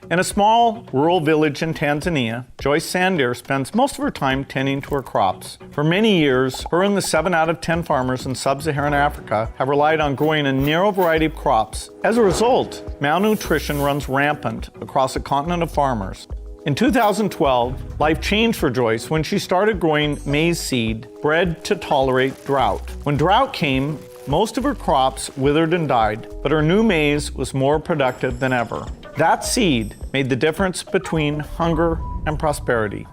In a small rural village in Tanzania, Joyce Sandier spends most of her time tending to her crops. For many years, her and the 7 out of 10 farmers in sub-Saharan Africa have relied on growing a narrow variety of crops. As a result, malnutrition runs rampant across a continent of farmers. In 2012, life changed for Joyce when she started growing maize seed bred to tolerate drought. When drought came, most of her crops withered and died, but her new maize was more productive than ever. That seed made the difference between hunger and prosperity.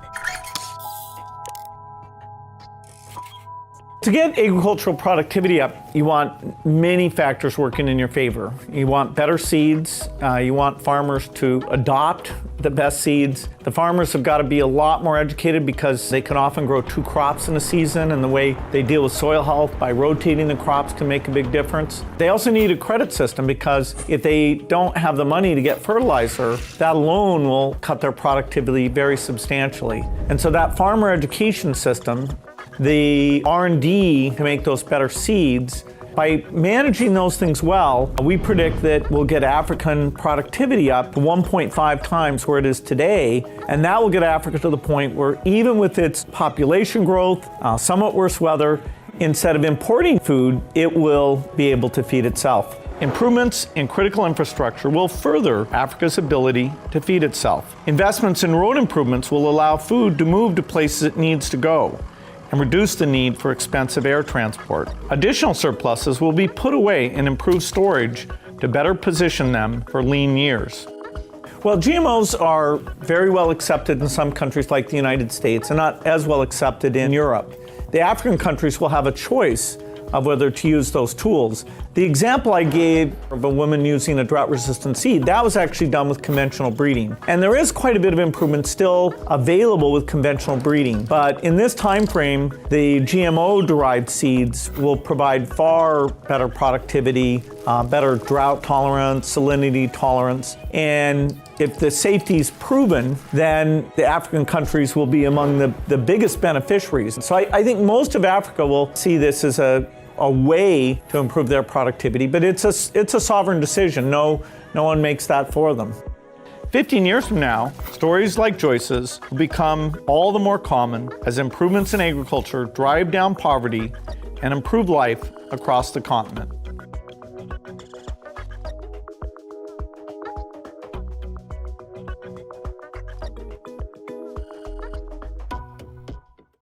To get agricultural productivity up, you want many factors working in your favor. You want better seeds, you want farmers to adopt the best seeds. The farmers have got to be a lot more educated because they can often grow 2 crops in a season, and the way they deal with soil health by rotating the crops can make a big difference. They also need a credit system because if they don't have the money to get fertilizer, that alone will cut their productivity very substantially. And so that farmer education system, the R&D to make those better seeds, by managing those things well, we predict that we'll get African productivity up to 1.5 times where it is today, and that will get Africa to the point where even with its population growth, somewhat worse weather, instead of importing food, it will be able to feed itself. Improvements in critical infrastructure will further Africa's ability to feed itself. Investments in road improvements will allow food to move to places it needs to go and reduce the need for expensive air transport. Additional surpluses will be put away in improved storage to better position them for lean years. Well, GMOs are very well accepted in some countries like the United States and not as well accepted in Europe. The African countries will have a choice of whether to use those tools. The example I gave of a woman using a drought-resistant seed, that was actually done with conventional breeding. And there is quite a bit of improvement still available with conventional breeding. But in this time frame, the GMO-derived seeds will provide far better productivity, better drought tolerance, salinity tolerance. And if the safety is proven, then the African countries will be among the biggest beneficiaries. So I think most of Africa will see this as a way to improve their productivity, but it's a sovereign decision. No one makes that for them. 15 years from now, stories like Joyce's will become all the more common as improvements in agriculture drive down poverty and improve life across the continent.